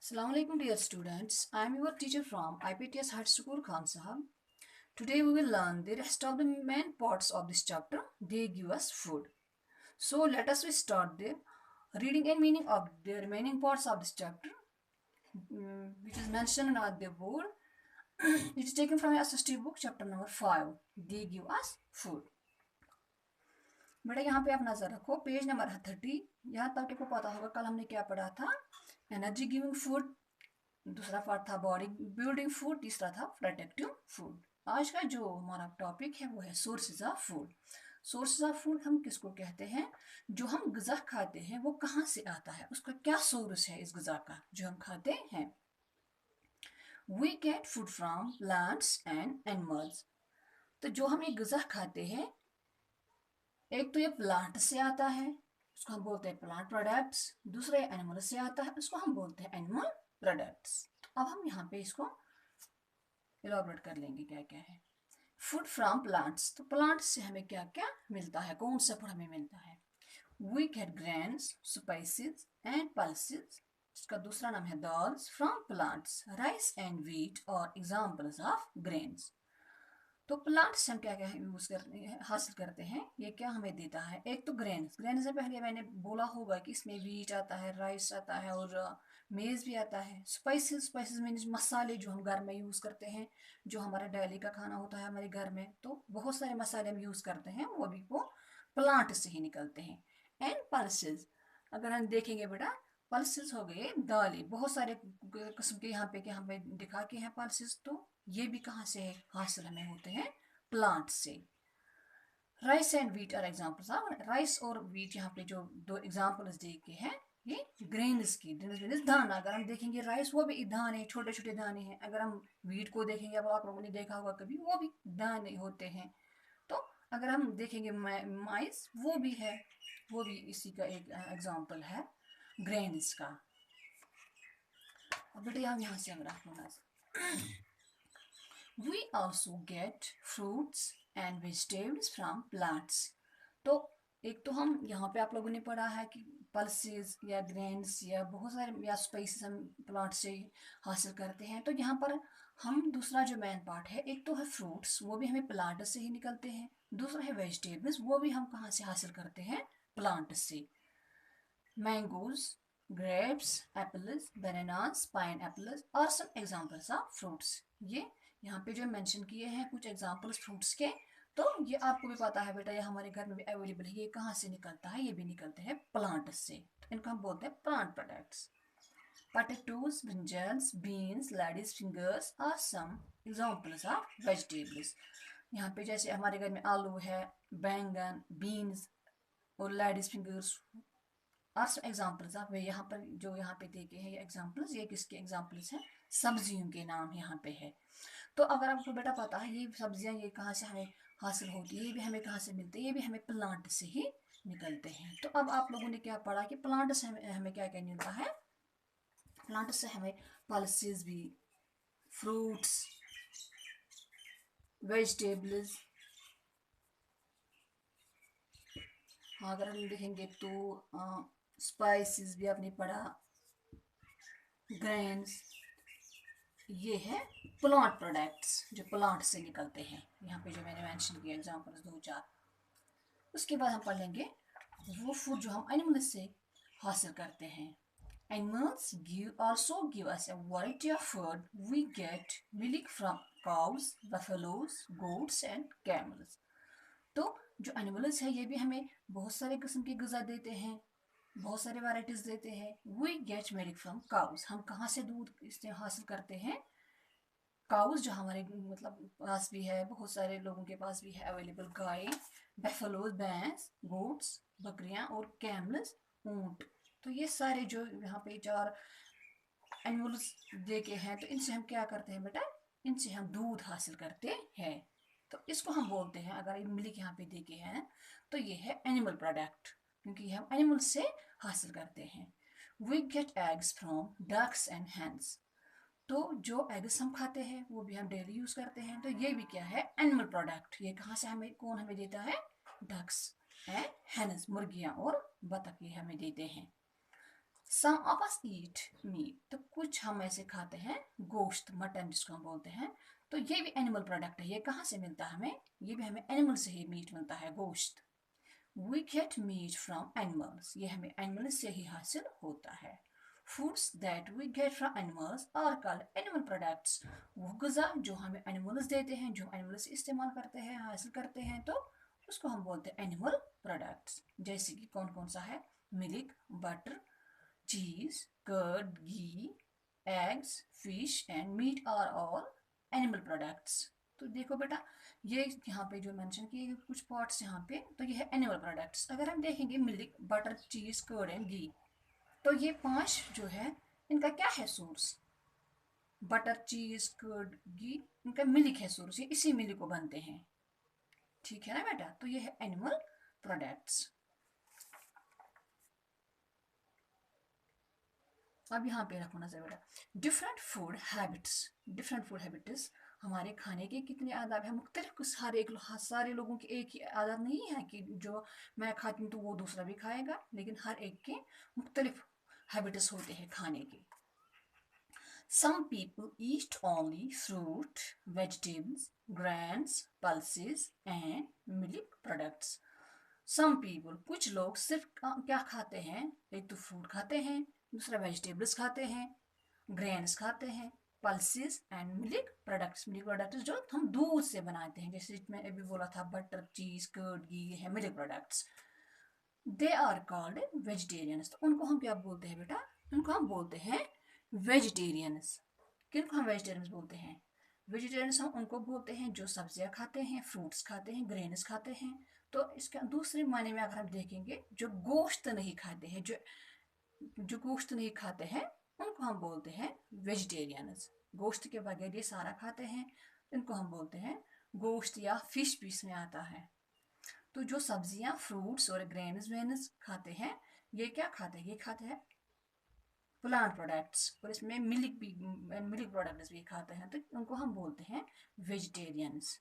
Assalamualaikum dear students. I am your teacher from IPTS High School Khan Sahab. Today we will learn the rest of the main parts of this chapter. They give us food. So let us start the reading and meaning of the remaining parts of this chapter, which is mentioned on the board. It is taken from SST book chapter number 5. They give us food. बेटा यहाँ पे आप नजर रखो page number 30। यहाँ तक आपको पता होगा कल हमने क्या पढ़ा था। एनर्जी गिविंग फूड, दूसरा पार्ट था बॉडी बिल्डिंग फूड, तीसरा था प्रोटेक्टिव फूड। आज का जो हमारा टॉपिक है वो है sources of food. Sources of food हम किसको कहते हैं? जो हम गज़ा खाते हैं वो कहाँ से आता है, उसका क्या सोर्स है इस गज़ा का जो हम खाते हैं। We get food from plants and animals. तो जो हम ये गज़ा खाते हैं, एक तो ये प्लांट से आता है, उसको हम बोलते हैं प्लांट प्रोडक्ट्स। दूसरा एनिमल से आता है, उसको हम बोलते हैं एनिमल प्रोडक्ट्स। अब हम यहाँ पे इसको इलाबोरेट कर लेंगे क्या क्या है। फूड फ्रॉम प्लांट्स, तो प्लांट से हमें क्या क्या मिलता है, कौन सा फूड हमें मिलता है। We get grains, spices and pulses. इसका दूसरा नाम है dals from plants. Rice and wheat are examples of grains. तो प्लांट से हम क्या क्या यूज करते हैं, हासिल करते हैं, ये क्या हमें देता है। एक तो ग्रेन्स, ग्रेन से पहले मैंने बोला होगा कि इसमें व्हीट आता है, राइस आता है और मेज भी आता है। स्पाइसेस, स्पाइसेस मीन्स मसाले जो हम घर में यूज़ करते हैं, जो हमारा डेली का खाना होता है हमारे घर में, तो बहुत सारे मसाले हम यूज़ करते हैं, वो भी वो प्लांट से ही निकलते हैं। एंड पल्सेस, अगर हम देखेंगे बेटा, पल्सेस हो गए दालें, बहुत सारे किस्म के यहाँ पे दिखा के हैं पल्सेस, तो ये भी कहाँ से हासिल हमें होते हैं, प्लांट से। Rice and wheat are examples of, rice और व्हीट यहाँ पे जो दो एग्जाम्पल्स दे के हैं, ये ग्रेन्स की, ग्रेन्स मीन्स दाना। अगर हम देखेंगे राइस, वो भी दाने, छोटे छोटे दाने हैं। अगर हम व्हीट को देखेंगे, अब आप लोगों ने देखा होगा कभी, वो भी दाने होते हैं। तो अगर हम देखेंगे माइस, वो भी है, वो भी इसी का एक एग्जाम्पल है ग्रेन्स का। अब बेटे हम यहाँ से हम रखना, We also get fruits and vegetables from plants. तो एक तो हम यहाँ पे आप लोगों ने पढ़ा है कि पल्सेस या ग्रेन्स या बहुत सारे या स्पाइसेस हम प्लांट से हासिल करते हैं। तो यहाँ पर हम दूसरा जो मेन पार्ट है, एक तो है फ्रूट्स, वो भी हमें प्लांट से ही निकलते हैं। दूसरा है वेजिटेबल्स, वो भी हम कहाँ से हासिल करते हैं, प्लांट से। Mangoes, grapes, apples, bananas, pineapples are some examples of fruits. ये यहाँ पे जो मेंशन किए हैं कुछ एग्जाम्पल्स फ्रूट्स के, तो ये आपको भी पता है बेटा, ये हमारे घर में भी अवेलेबल है। ये कहाँ से निकलता है, ये भी निकलते हैं प्लांट से, तो इनको हम बोलते हैं plant products. Potatoes, brinjals, beans, lady's fingers are some examples of vegetables. यहाँ पे जैसे हमारे घर में आलू है, बैंगन, बीन्स और ladies fingers are some examples आप यहाँ पर जो यहाँ पे देखे हैं ये एग्जाम्पल्स, ये किसके एग्जाम्पल्स हैं, सब्जियों के नाम यहाँ पे है। तो अगर आपको बेटा पता है ये सब्जियाँ ये कहाँ से हमें हासिल होती है, ये भी हमें कहाँ से मिलती है, ये भी हमें प्लांट से ही निकलते हैं। तो अब आप लोगों ने क्या पढ़ा कि प्लांट से हमें क्या क्या मिलता है। प्लांट से हमें पल्सेस भी, फ्रूट्स, वेजिटेबल्स, हाँ अगर हम देखेंगे तो स्पाइसेस भी आपने पढ़ा, ग्रेन्स, ये है प्लांट प्रोडक्ट्स जो प्लांट से निकलते हैं। यहाँ पे जो मैंने मेंशन किया एग्जांपल्स दो चार। उसके बाद हम पढ़ लेंगे वो फूड जो हम एनिमल्स से हासिल करते हैं। Animals also give us a variety of food. We get milk from cows, buffaloes, goats and camels. तो जो एनिमल्स है ये भी हमें बहुत सारे किस्म की ग़िज़ा देते हैं, बहुत सारे वैराइटीज देते हैं। We get milk from cows, हम कहाँ से दूध इससे हासिल करते हैं, काउस जो हमारे मतलब पास भी है, बहुत सारे लोगों के पास भी है अवेलेबल, गाय, बेफलोज भैंस, गोट्स बकरियां और कैमल्स ऊंट। तो ये सारे जो यहाँ पे चार एनिमल्स देखे हैं, तो इनसे हम क्या करते हैं बेटा, इनसे हम दूध हासिल करते हैं। तो इसको हम बोलते हैं, अगर मिल्क यहाँ पे देखे हैं तो ये है एनिमल प्रोडक्ट, क्योंकि हम एनिमल से हासिल करते हैं। We get eggs from ducks and hens. तो जो एग्स हम खाते हैं वो भी हम डेली यूज करते हैं, तो ये भी क्या है, एनिमल प्रोडक्ट। ये कहाँ से हमें, कौन हमें देता है, डक्स एंड हैंस, मुर्गियाँ और बतख ये हमें देते हैं। सम ऑफ अस ईट मीट, तो कुछ हम ऐसे खाते हैं गोश्त, मटन जिसको हम बोलते हैं। तो ये भी एनिमल प्रोडक्ट है। ये कहाँ से मिलता है हमें? ये भी हमें एनिमल से ही मीट मिलता है, गोश्त। We get meat from animals, ये हमें एनिमल्स से ही हासिल होता है। Foods that we get from animals are called animal products, वो गज़ा जो हमें एनिमल्स देते हैं, जो एनिमल्स इस्तेमाल करते हैं, हासिल करते हैं, तो उसको हम बोलते हैं एनिमल प्रोडक्ट्स। जैसे कि कौन कौन सा है? Milk, butter, cheese, curd, ghee, eggs, fish and meat are all animal products। तो देखो बेटा, ये यहाँ पे जो मेंशन किए कुछ पार्ट्स यहाँ पे, तो ये है एनिमल प्रोडक्ट्स। अगर हम देखेंगे मिल्क, बटर, चीज, कर्ड एंड घी, तो ये 5 जो है इनका क्या है सोर्स? बटर, चीज, कर्ड, घी, इनका मिल्क है सोर्स, ये इसी मिल्क को बनते हैं। ठीक है ना बेटा? तो ये है एनिमल प्रोडक्ट्स। अब यहाँ पे रखो नजर बेटा, different food habits. Different food habits, हमारे खाने के कितने आदाब हैं मुख्तलिफ। कुछ हर एक सारे लोगों के एक ही आदाब नहीं है कि जो मैं खाती हूँ तो वो दूसरा भी खाएगा, लेकिन हर एक के मुख्तलिफ हैबिट्स होते हैं खाने के। Some people eat only fruit, vegetables, grains, pulses and milk products. Some people, कुछ लोग सिर्फ क्या खाते हैं? एक तो फ्रूट खाते हैं, दूसरा वेजिटेबल्स खाते हैं, ग्रेन्स खाते हैं, pulses and milk products. Milk products जो हम दूध से बनाते हैं, जैसे मैं अभी बोला था बटर, चीज, कर्ड, घी, ये है milk products. They are called vegetarians, तो उनको हम क्या बोलते हैं बेटा? उनको हम बोलते हैं वेजिटेरियंस। किनको हम वेजिटेरियंस बोलते हैं? वेजिटेरियंस हम उनको बोलते हैं जो सब्जियां खाते हैं, फ्रूट्स खाते हैं, ग्रेन्स खाते हैं। तो इसके दूसरे मायने में अगर हम देखेंगे, जो गोश्त नहीं खाते हैं, जो गोश्त नहीं खाते हैं, उनको हम बोलते हैं वेजिटेरियंस। गोश्त के बगैर ये सारा खाते हैं, इनको हम बोलते हैं गोश्त या फिश भी इसमें आता है। तो जो सब्जियां, फ्रूट्स और ग्रेन्स वेन्स खाते हैं, ये क्या खाते हैं? ये खाते हैं प्लांट प्रोडक्ट्स, और इसमें मिल्क भी, मिल्क प्रोडक्ट्स भी खाते हैं, तो उनको हम बोलते हैं vegetarians.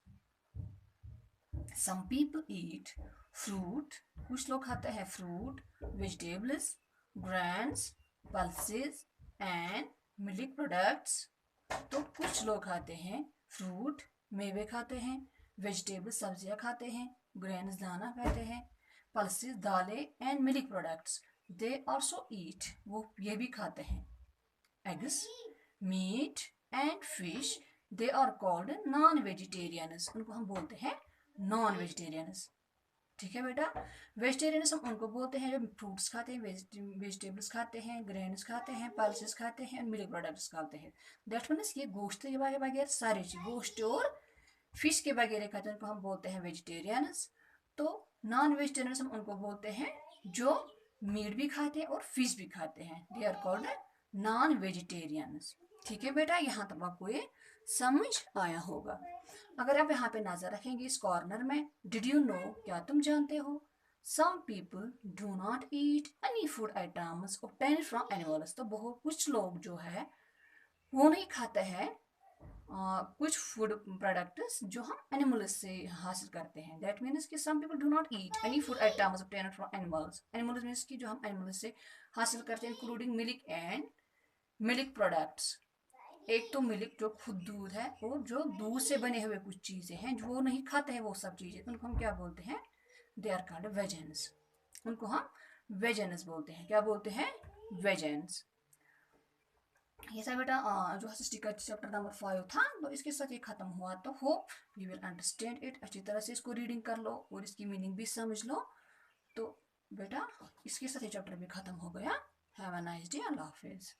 Some people eat fruit, कुछ लोग खाते हैं fruit, vegetables, grains, pulses and milk products. तो कुछ लोग खाते हैं फ्रूट, मेवे खाते हैं, वेजिटेबल सब्जियां खाते हैं, ग्रेन्स दाना खाते हैं, पल्सेस दालें and milk products. They also eat, वो ये भी खाते हैं eggs, meat and fish. They are called non vegetarians, उनको हम बोलते हैं नॉन वेजिटेरियंस। ठीक है बेटा? वेजिटेरियंस हम उनको बोलते हैं जो फ्रूट्स खाते हैं, वेजिटेबल्स खाते हैं, ग्रेन्स खाते हैं, पल्सेस खाते हैं, मिल्क प्रोडक्ट्स खाते हैं। दैट मीन्स ये गोश्त के बगैर सारी चीज, गोश्त और फिश के बगैर खाते हैं, उनको हम बोलते हैं वेजिटेरियंस। तो नॉन वेजिटेरियंस हम उनको बोलते हैं जो मीट भी खाते हैं और फिश भी खाते हैं। They are called non vegetarians. ठीक है बेटा? यहाँ तक आपको ये समझ आया होगा। अगर आप यहाँ पे नजर रखेंगे इस कॉर्नर में, डिड यू नो, क्या तुम जानते हो? Some people do not eat any food items obtained from animals, तो बहुत कुछ लोग जो है वो नहीं खाते हैं कुछ फूड प्रोडक्ट्स जो हम एनिमल्स से हासिल करते हैं। दैट मीन्स कि some people do not eat any food items obtained from animals. Animals means कि जो हम एनिमल्स से हासिल करते हैं, including milk and milk products. एक तो मिल्क जो खुद दूध है, और जो दूध से बने हुए कुछ चीजें हैं जो वो नहीं खाते हैं, वो सब चीजें, उनको हम क्या बोलते हैं? They are called vegans. उनको हम वेजेंस बोलते हैं। क्या बोलते हैं? वेजेंस। ये सब बेटा जो हिस्ट्री का चैप्टर नंबर 5 था, तो इसके साथ ये खत्म हुआ। तो hope you will understand it. अच्छी तरह से इसको रीडिंग कर लो और इसकी मीनिंग भी समझ लो। तो बेटा इसके साथ ये चैप्टर भी खत्म हो गया। Have a nice day. Allah Hafiz.